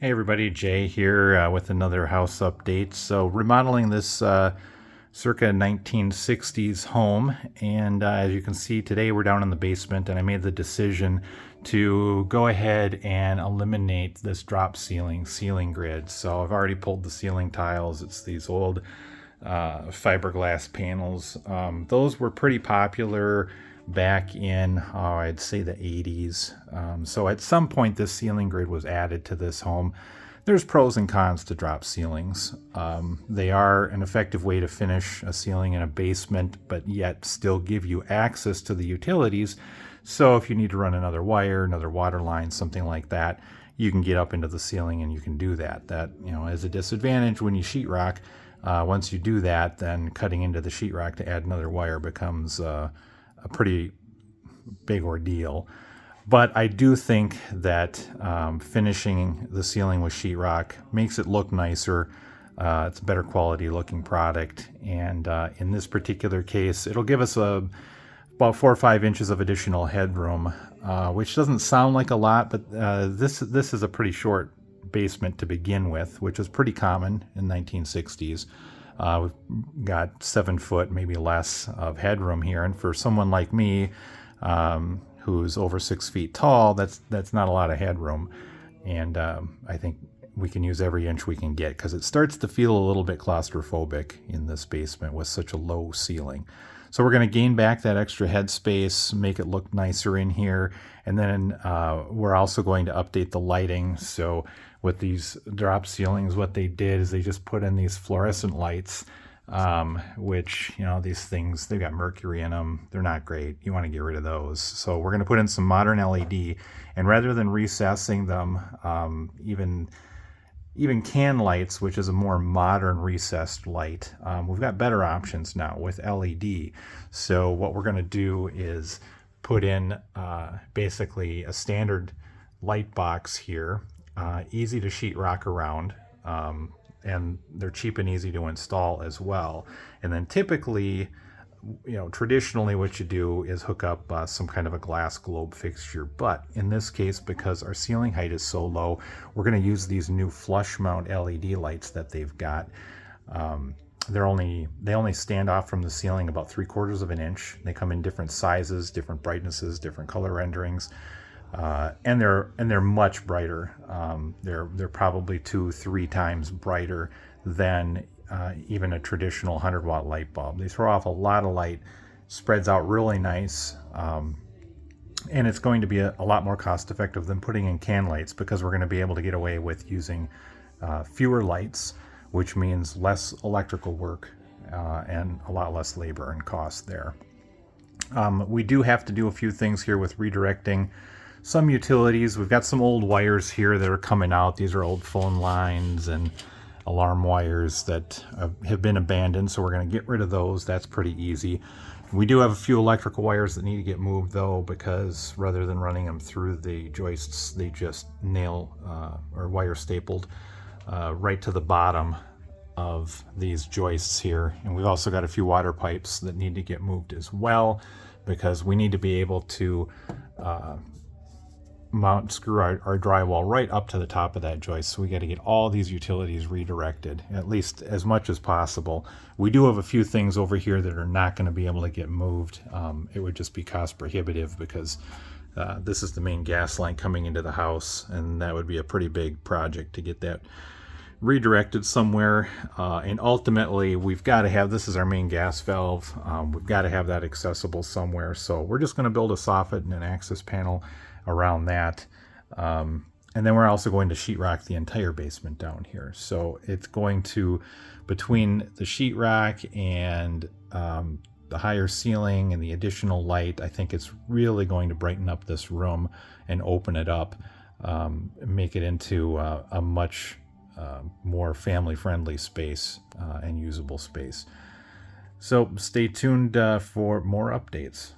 Hey everybody, Jay here with another house update. So remodeling this circa 1960s home, and as you can see today we're down in the basement, and I made the decision to go ahead and eliminate this drop ceiling grid. So I've already pulled the ceiling tiles. It's these old fiberglass panels. Those were pretty popular back in, I'd say the 80s. So at some point this ceiling grid was added to this home. There's pros and cons to drop ceilings. They are an effective way to finish a ceiling in a basement, but yet still give you access to the utilities. So if you need to run another wire, another water line, something like that, you can get up into the ceiling and you can do that. That, is a disadvantage when you sheetrock. Once you do that, then cutting into the sheetrock to add another wire becomes a pretty big ordeal. But I do think that finishing the ceiling with sheetrock makes it look nicer. It's a better quality looking product. And in this particular case, it'll give us about 4 or 5 inches of additional headroom, which doesn't sound like a lot, but this is a pretty short basement to begin with, which is pretty common in 1960s. We've got 7 foot, maybe less, of headroom here, and for someone like me, who's over 6 feet tall, that's not a lot of headroom, and I think we can use every inch we can get because it starts to feel a little bit claustrophobic in this basement with such a low ceiling. So we're going to gain back that extra head space, make it look nicer in here, and then we're also going to update the lighting. So with these drop ceilings, what they did is they just put in these fluorescent lights, which, these things, they've got mercury in them. They're not great. You want to get rid of those. So we're going to put in some modern LED, and rather than recessing them, even can lights, which is a more modern recessed light, we've got better options now with LED. So what we're going to do is put in basically a standard light box here, easy to sheetrock around, and they're cheap and easy to install as well. And then typically, traditionally what you do is hook up some kind of a glass globe fixture. But in this case, because our ceiling height is so low, we're going to use these new flush mount LED lights that they've got. They only stand off from the ceiling about 3/4 of an inch. They come in different sizes, different brightnesses, different color renderings. And they're much brighter. They're probably 2-3 times brighter than even a traditional 100-watt light bulb. They throw off a lot of light, spreads out really nice, and it's going to be a lot more cost effective than putting in can lights, because we're going to be able to get away with using fewer lights, which means less electrical work and a lot less labor and cost there. We do have to do a few things here with redirecting some utilities. We've got some old wires here that are coming out. These are old phone lines and alarm wires that have been abandoned, so we're going to get rid of those. That's pretty easy. We do have a few electrical wires that need to get moved, though, because rather than running them through the joists, they just nail or wire stapled right to the bottom of these joists here. And we've also got a few water pipes that need to get moved as well, because we need to be able to screw our drywall right up to the top of that joist. So we got to get all these utilities redirected, at least as much as possible. We do have a few things over here that are not going to be able to get moved. It would just be cost prohibitive, because this is the main gas line coming into the house, and that would be a pretty big project to get that redirected somewhere. And ultimately, we've got to have, this is our main gas valve, we've got to have that accessible somewhere. So we're just going to build a soffit and an access panel around that, and then we're also going to sheetrock the entire basement down here. So it's going to, between the sheetrock and the higher ceiling and the additional light, I think it's really going to brighten up this room and open it up, make it into a much more family-friendly space and usable space. So stay tuned for more updates.